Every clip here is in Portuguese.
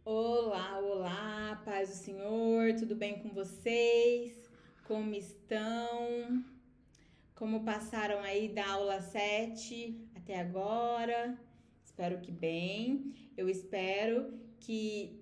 Olá, olá, paz do Senhor, tudo bem com vocês? Como estão? Como passaram aí da aula 7 até agora? Espero que bem. Eu espero que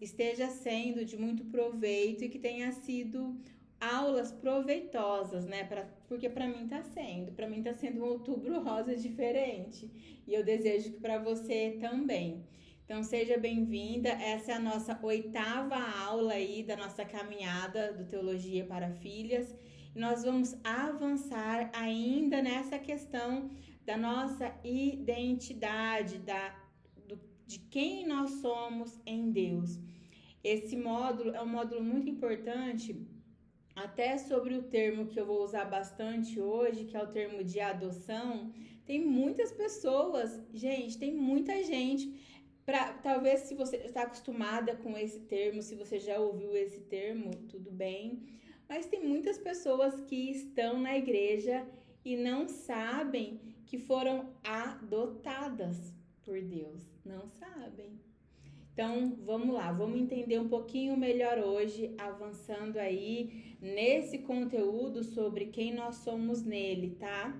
esteja sendo de muito proveito e que tenha sido aulas proveitosas, né? Porque para mim tá sendo um outubro rosa diferente. E eu desejo que para você também. Então seja bem-vinda. Essa é a nossa 8ª aula aí da nossa caminhada do Teologia para Filhas. E nós vamos avançar ainda nessa questão da nossa identidade, de quem nós somos em Deus. Esse módulo é um módulo muito importante, até sobre o termo que eu vou usar bastante hoje, que é o termo de adoção. Tem muitas pessoas, gente, tem muita gente. Talvez se você está acostumada com esse termo, se você já ouviu esse termo, tudo bem. Mas tem muitas pessoas que estão na igreja e não sabem que foram adotadas por Deus. Não sabem. Então, vamos lá, vamos entender um pouquinho melhor hoje, avançando aí nesse conteúdo sobre quem nós somos nele, tá?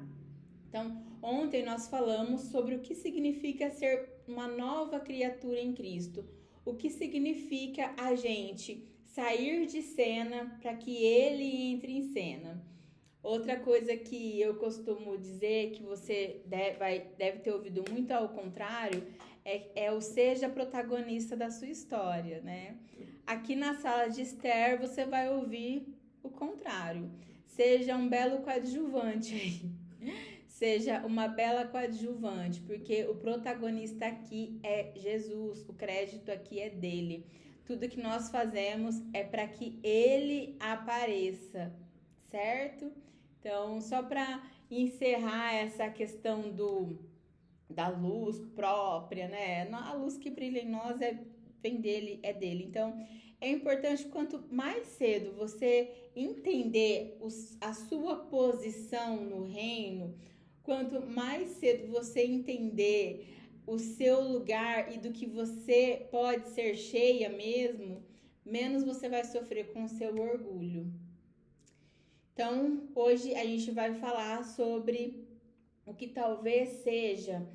Então, ontem nós falamos sobre o que significa ser uma nova criatura em Cristo. O que significa a gente sair de cena para que ele entre em cena. Outra coisa que eu costumo dizer, que você deve ter ouvido muito ao contrário, é o seja protagonista da sua história, né? Aqui na sala de Esther você vai ouvir o contrário. Seja um belo coadjuvante aí. Seja uma bela coadjuvante, porque o protagonista aqui é Jesus, o crédito aqui é dele. Tudo que nós fazemos é para que ele apareça, certo? Então, só para encerrar essa questão da luz própria, né? A luz que brilha em nós vem dele, é dele. Então, é importante quanto mais cedo você entender a sua posição no reino, quanto mais cedo você entender o seu lugar e do que você pode ser cheia mesmo, menos você vai sofrer com o seu orgulho. Então, hoje a gente vai falar sobre o que talvez seja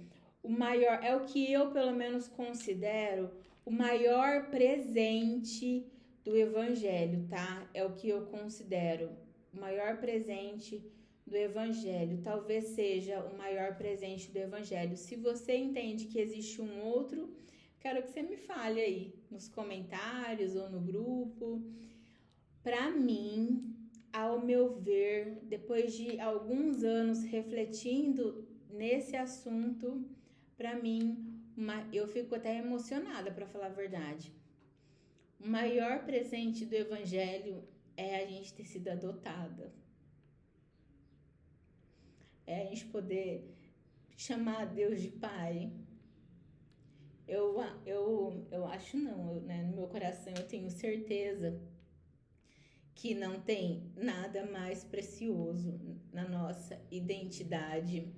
o maior, é o que eu pelo menos considero o maior presente do Evangelho, tá? É o que eu considero o maior presente do Evangelho. Talvez seja o maior presente do Evangelho. Se você entende que existe um outro, quero que você me fale aí nos comentários ou no grupo. Para mim, ao meu ver, depois de alguns anos refletindo nesse assunto, para mim, eu fico até emocionada, para falar a verdade. O maior presente do Evangelho é a gente ter sido adotada. É a gente poder chamar Deus de Pai. Eu acho não, né? No meu coração eu tenho certeza que não tem nada mais precioso na nossa identidade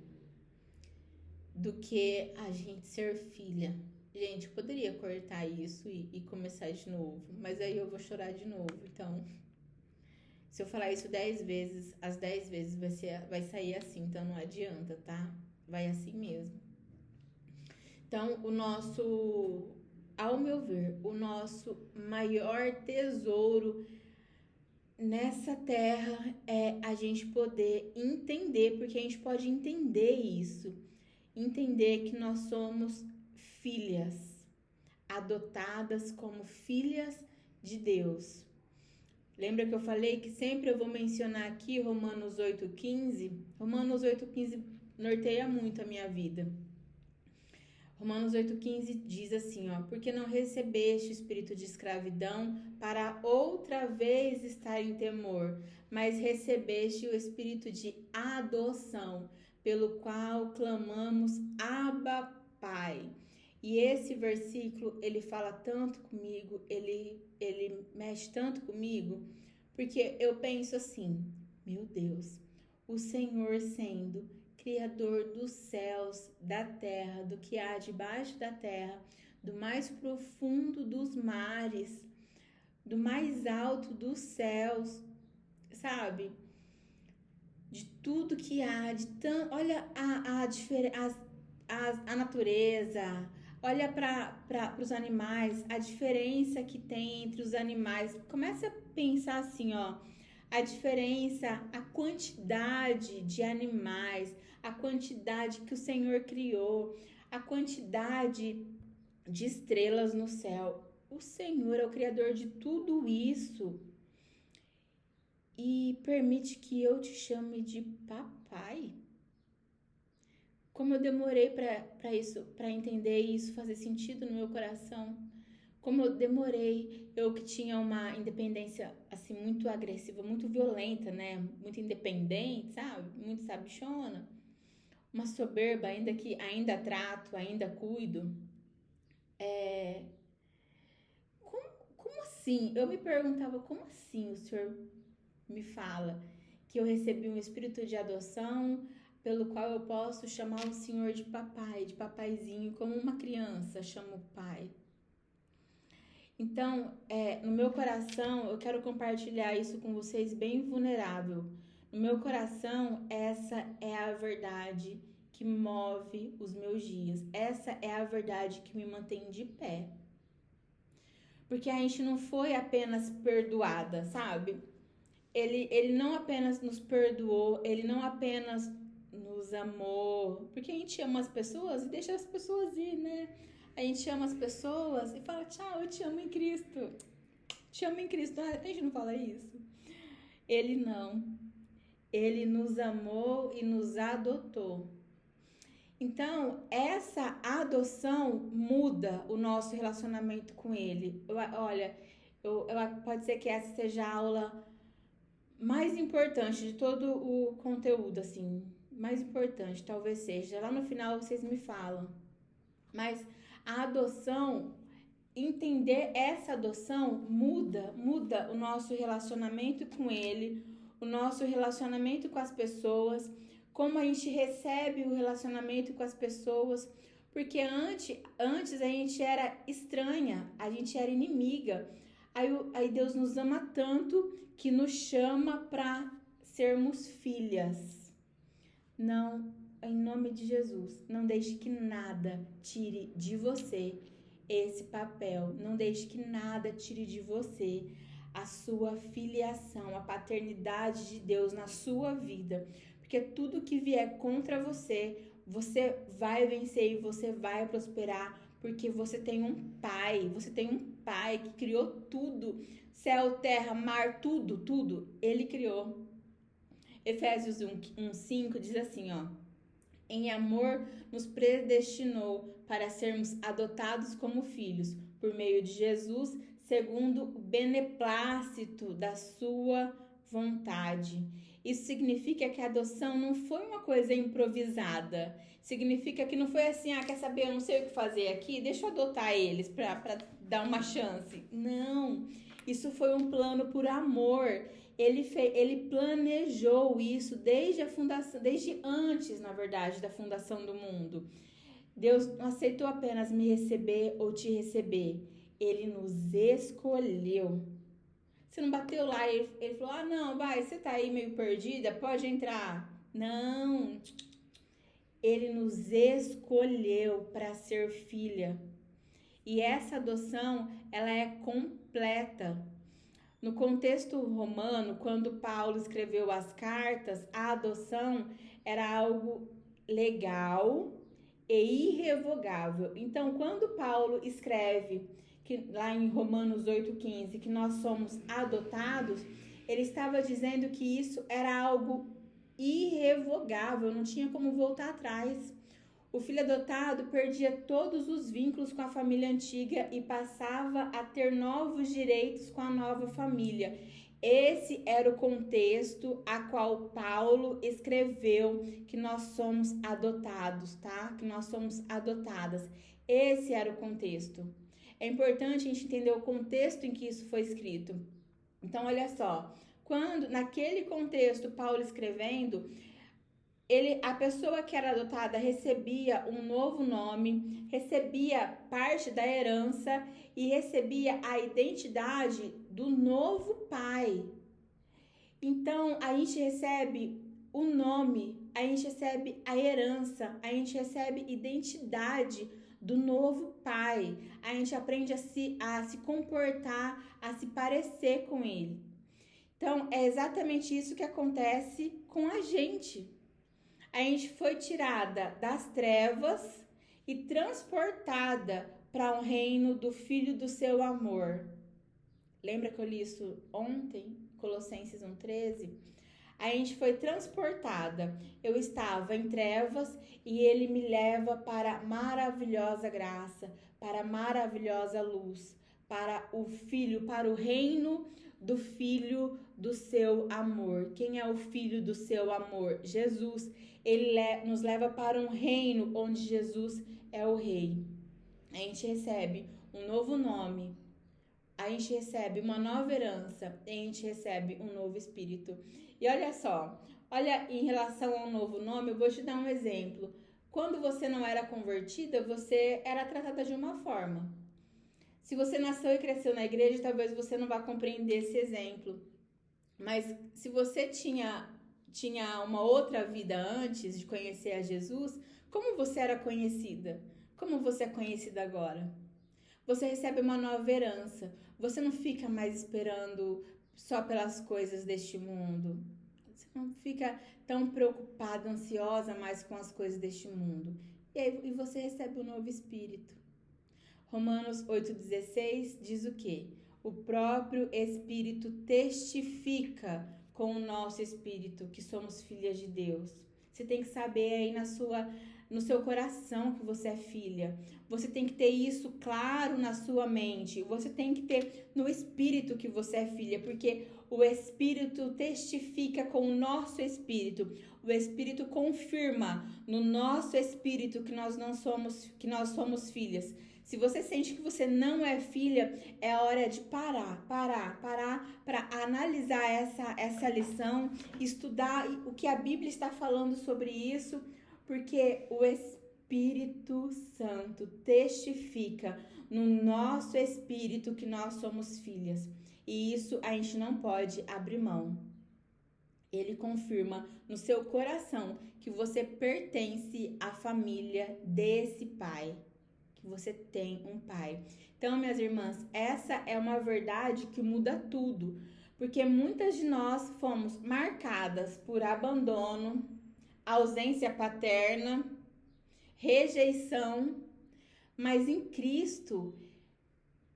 do que a gente ser filha. Gente, eu poderia cortar isso e começar de novo, mas aí eu vou chorar de novo. Então, se eu falar isso 10 vezes, as 10 vezes vai sair assim, então não adianta, tá? Vai assim mesmo. Então, ao meu ver, o nosso maior tesouro nessa terra é a gente poder entender, porque a gente pode entender isso, entender que nós somos filhas, adotadas como filhas de Deus. Lembra que eu falei que sempre eu vou mencionar aqui Romanos 8,15? Romanos 8,15 norteia muito a minha vida. Romanos 8,15 diz assim, ó, porque não recebeste o espírito de escravidão para outra vez estar em temor, mas recebeste o espírito de adoção, pelo qual clamamos Abba, Pai. E esse versículo, ele fala tanto comigo, ele mexe tanto comigo, porque eu penso assim, meu Deus, o Senhor sendo Criador dos céus, da terra, do que há debaixo da terra, do mais profundo dos mares, do mais alto dos céus, sabe? De tudo que há, olha a natureza, olha para os animais, a diferença que tem entre os animais. Começa a pensar assim, ó, a diferença, a quantidade de animais, a quantidade que o Senhor criou, a quantidade de estrelas no céu. O Senhor é o Criador de tudo isso e permite que eu te chame de papai. Como eu demorei para isso, para entender isso, fazer sentido no meu coração. Como eu demorei, eu que tinha uma independência assim muito agressiva, muito violenta, né? Muito independente, sabe? Muito sabichona. Uma soberba, ainda que ainda trato, ainda cuido. Como assim? Eu me perguntava, como assim o Senhor me fala que eu recebi um espírito de adoção pelo qual eu posso chamar o Senhor de papai, de papaizinho, como uma criança chama o pai. Então, no meu coração, eu quero compartilhar isso com vocês bem vulnerável. No meu coração, essa é a verdade que move os meus dias. Essa é a verdade que me mantém de pé. Porque a gente não foi apenas perdoada, sabe? Ele não apenas nos perdoou, ele não apenas nos amou, porque a gente ama as pessoas e deixa as pessoas ir, né? A gente ama as pessoas e fala, tchau, eu te amo em Cristo. Te amo em Cristo. A gente não fala isso. Ele não. Ele nos amou e nos adotou. Então, essa adoção muda o nosso relacionamento com ele. Pode ser que essa seja a aula mais importante de todo o conteúdo, assim, mais importante, talvez seja. Lá no final vocês me falam. Mas a adoção, entender essa adoção muda o nosso relacionamento com ele, o nosso relacionamento com as pessoas, como a gente recebe o relacionamento com as pessoas, porque antes a gente era estranha, a gente era inimiga. Aí Deus nos ama tanto que nos chama para sermos filhas. Não, em nome de Jesus, não deixe que nada tire de você esse papel. Não deixe que nada tire de você a sua filiação, a paternidade de Deus na sua vida. Porque tudo que vier contra você, você vai vencer e você vai prosperar, porque você tem um pai que criou tudo, céu, terra, mar, tudo, ele criou. Efésios 1:5 diz assim, ó: em amor nos predestinou para sermos adotados como filhos, por meio de Jesus, segundo o beneplácito da sua vontade. Isso significa que a adoção não foi uma coisa improvisada. Significa que não foi assim, quer saber, eu não sei o que fazer aqui, deixa eu adotar eles para dar uma chance. Não, isso foi um plano por amor. Ele planejou isso desde a fundação, desde antes, na verdade, da fundação do mundo. Deus não aceitou apenas me receber ou te receber. Ele nos escolheu. Você não bateu lá e ele falou, não, vai, você tá aí meio perdida, pode entrar. Não. Ele nos escolheu para ser filha. E essa adoção, ela é completa. No contexto romano, quando Paulo escreveu as cartas, a adoção era algo legal e irrevogável. Então, quando Paulo escreve que lá em Romanos 8:15 que nós somos adotados, ele estava dizendo que isso era algo irrevogável, não tinha como voltar atrás. O filho adotado perdia todos os vínculos com a família antiga e passava a ter novos direitos com a nova família. Esse era o contexto a qual Paulo escreveu que nós somos adotados, tá? Que nós somos adotadas. Esse era o contexto. É importante a gente entender o contexto em que isso foi escrito. Então, olha só, quando naquele contexto Paulo escrevendo, a pessoa que era adotada recebia um novo nome, recebia parte da herança e recebia a identidade do novo pai. Então, a gente recebe o nome, a gente recebe a herança, a gente recebe identidade do novo pai. A gente aprende a se comportar, a se parecer com ele. Então, é exatamente isso que acontece com a gente. A gente foi tirada das trevas e transportada para um reino do Filho do seu amor. Lembra que eu li isso ontem? Colossenses 1,13? A gente foi transportada. Eu estava em trevas e ele me leva para maravilhosa graça, para maravilhosa luz, para o Filho, para o reino do Filho do seu amor. Quem é o Filho do seu amor? Jesus. Ele nos leva para um reino onde Jesus é o Rei. A gente recebe um novo nome, a gente recebe uma nova herança, a gente recebe um novo espírito. E olha só, olha, em relação ao novo nome, eu vou te dar um exemplo. Quando você não era convertida, você era tratada de uma forma. Se você nasceu e cresceu na igreja, talvez você não vá compreender esse exemplo. Mas se você tinha uma outra vida antes de conhecer a Jesus, como você era conhecida? Como você é conhecida agora? Você recebe uma nova herança. Você não fica mais esperando só pelas coisas deste mundo. Você não fica tão preocupada, ansiosa mais com as coisas deste mundo. E você recebe um novo espírito. Romanos 8,16 diz o quê? O próprio Espírito testifica com o nosso espírito que somos filhas de Deus. Você tem que saber aí no seu coração que você é filha. Você tem que ter isso claro na sua mente. Você tem que ter no espírito que você é filha, porque o Espírito testifica com o nosso espírito. O Espírito confirma no nosso espírito que nós somos filhas. Se você sente que você não é filha, é hora de parar para analisar essa lição, estudar o que a Bíblia está falando sobre isso, porque o Espírito Santo testifica no nosso espírito que nós somos filhas. E isso a gente não pode abrir mão. Ele confirma no seu coração que você pertence à família desse pai. Você tem um pai. Então, minhas irmãs, essa é uma verdade que muda tudo, porque muitas de nós fomos marcadas por abandono, ausência paterna, rejeição, mas em Cristo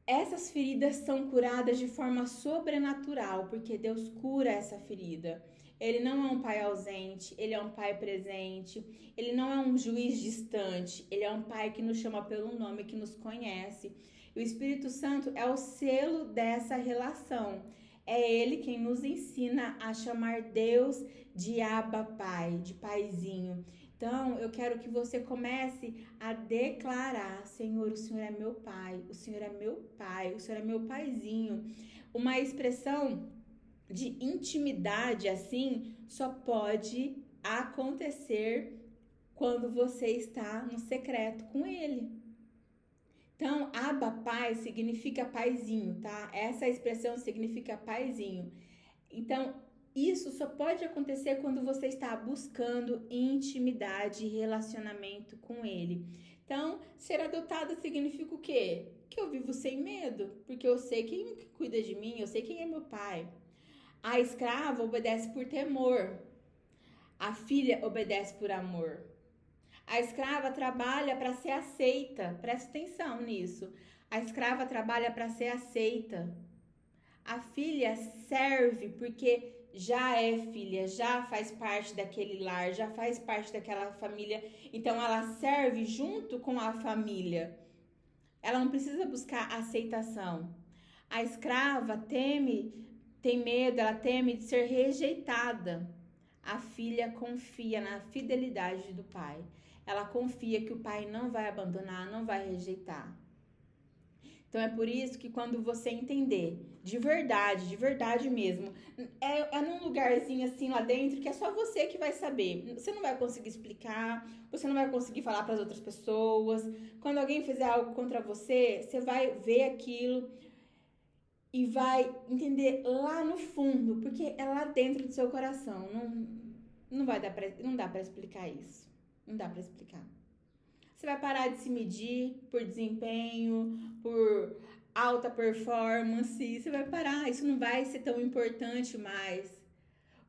essas feridas são curadas de forma sobrenatural, porque Deus cura essa ferida. Ele não é um pai ausente, ele é um pai presente, ele não é um juiz distante, ele é um pai que nos chama pelo nome, que nos conhece. E o Espírito Santo é o selo dessa relação. É ele quem nos ensina a chamar Deus de Abba Pai, de paizinho. Então, eu quero que você comece a declarar: Senhor, o Senhor é meu pai, o Senhor é meu pai, o Senhor é meu paizinho. Uma expressão de intimidade assim só pode acontecer quando você está no secreto com ele. Então, Abba Pai significa paizinho, tá? Essa expressão significa paizinho. Então, isso só pode acontecer quando você está buscando intimidade e relacionamento com ele. Então, ser adotada significa o quê? Que eu vivo sem medo, porque eu sei quem cuida de mim, eu sei quem é meu pai. A escrava obedece por temor. A filha obedece por amor. A escrava trabalha para ser aceita. Presta atenção nisso. A escrava trabalha para ser aceita. A filha serve porque já é filha, já faz parte daquele lar, já faz parte daquela família. Então ela serve junto com a família. Ela não precisa buscar aceitação. A escrava tem medo, ela teme de ser rejeitada. A filha confia na fidelidade do pai. Ela confia que o pai não vai abandonar, não vai rejeitar. Então é por isso que quando você entender de verdade mesmo, é num lugarzinho assim lá dentro que é só você que vai saber. Você não vai conseguir explicar, você não vai conseguir falar para as outras pessoas. Quando alguém fizer algo contra você, você vai ver aquilo e vai entender lá no fundo, porque é lá dentro do seu coração. Não dá para explicar isso. Não dá para explicar. Você vai parar de se medir por desempenho, por alta performance. Você vai parar, isso não vai ser tão importante mais.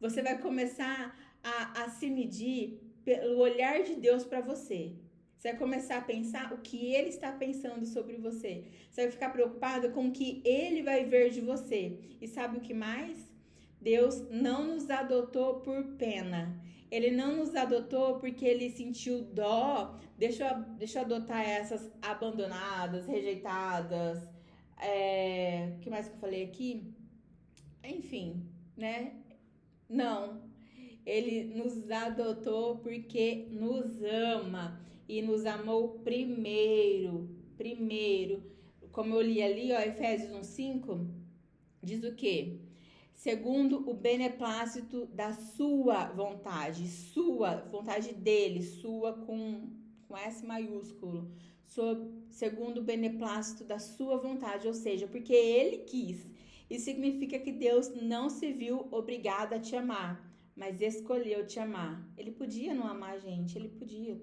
Você vai começar a se medir pelo olhar de Deus para você. Você vai começar a pensar o que Ele está pensando sobre você. Você vai ficar preocupado com o que Ele vai ver de você. E sabe o que mais? Deus não nos adotou por pena. Ele não nos adotou porque Ele sentiu dó. Deixa eu adotar essas abandonadas, rejeitadas. O que mais que eu falei aqui? Enfim, né? Não. Ele nos adotou porque nos ama e nos amou primeiro. Como eu li ali, ó, Efésios 1:5, diz o quê? Segundo o beneplácito da sua vontade dele, sua com S maiúsculo, segundo o beneplácito da sua vontade, ou seja, porque ele quis. Isso significa que Deus não se viu obrigado a te amar, mas escolheu te amar. Ele podia não amar a gente, ele podia,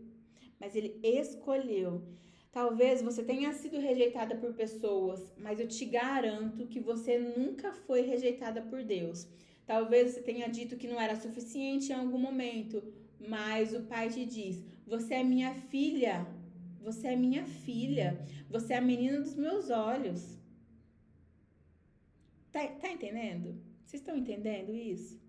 mas ele escolheu. Talvez você tenha sido rejeitada por pessoas, mas eu te garanto que você nunca foi rejeitada por Deus. Talvez você tenha dito que não era suficiente em algum momento, mas o Pai te diz: você é minha filha, você é minha filha, você é a menina dos meus olhos. Tá entendendo? Vocês estão entendendo isso?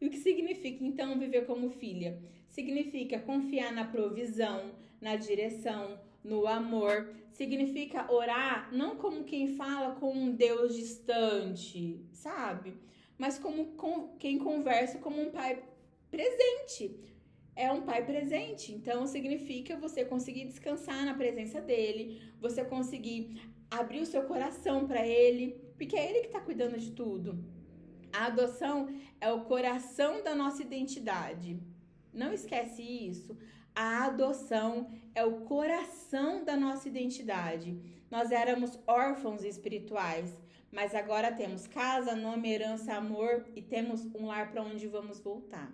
E o que significa, então, viver como filha? Significa confiar na provisão, na direção, no amor. Significa orar não como quem fala com um Deus distante, sabe? Mas como quem conversa como um pai presente. É um pai presente. Então, significa você conseguir descansar na presença dele, você conseguir abrir o seu coração para ele, porque é ele que está cuidando de tudo. A adoção é o coração da nossa identidade. Não esquece isso. A adoção é o coração da nossa identidade. Nós éramos órfãos espirituais, mas agora temos casa, nome, herança, amor e temos um lar para onde vamos voltar.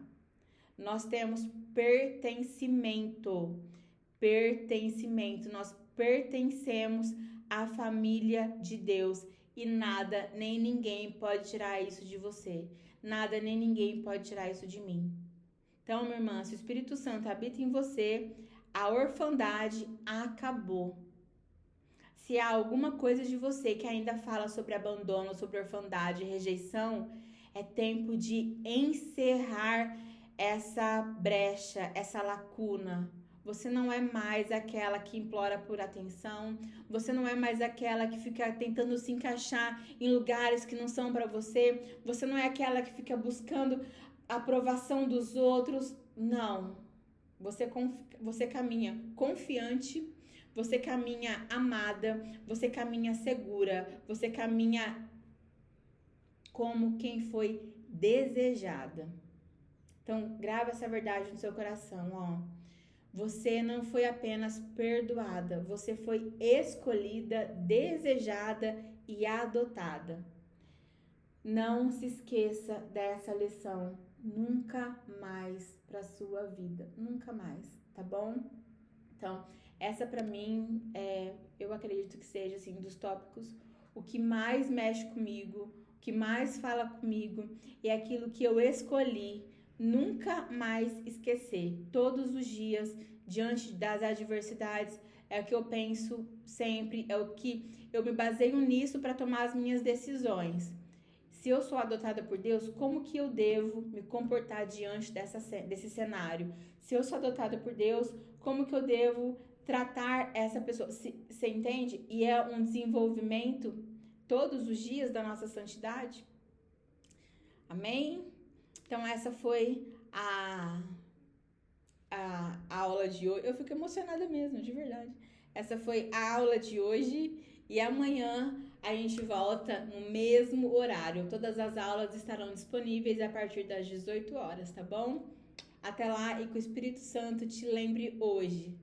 Nós temos pertencimento. Nós pertencemos à família de Deus. E nada, nem ninguém pode tirar isso de você. Nada, nem ninguém pode tirar isso de mim. Então, minha irmã, se o Espírito Santo habita em você, a orfandade acabou. Se há alguma coisa de você que ainda fala sobre abandono, sobre orfandade, rejeição, é tempo de encerrar essa brecha, essa lacuna. Você não é mais aquela que implora por atenção. Você não é mais aquela que fica tentando se encaixar em lugares que não são para você. Você não é aquela que fica buscando a aprovação dos outros. Não. Você caminha confiante. Você caminha amada. Você caminha segura. Você caminha como quem foi desejada. Então, grava essa verdade no seu coração, ó. Você não foi apenas perdoada, você foi escolhida, desejada e adotada. Não se esqueça dessa lição nunca mais para sua vida, nunca mais, tá bom? Então, essa para mim eu acredito que seja assim dos tópicos o que mais mexe comigo, o que mais fala comigo é aquilo que eu escolhi nunca mais esquecer. Todos os dias, diante das adversidades, é o que eu penso sempre, é o que eu me baseio nisso para tomar as minhas decisões. Se eu sou adotada por Deus, como que eu devo me comportar diante desse cenário? Se eu sou adotada por Deus, como que eu devo tratar essa pessoa? Você entende? E é um desenvolvimento todos os dias da nossa santidade. Amém? Então, essa foi a aula de hoje. Eu fico emocionada mesmo, de verdade. Essa foi a aula de hoje E amanhã a gente volta no mesmo horário. Todas as aulas estarão disponíveis a partir das 18 horas, tá bom? Até lá e que o Espírito Santo te lembre hoje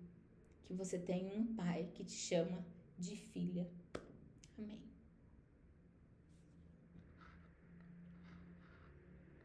que você tem um pai que te chama de filha.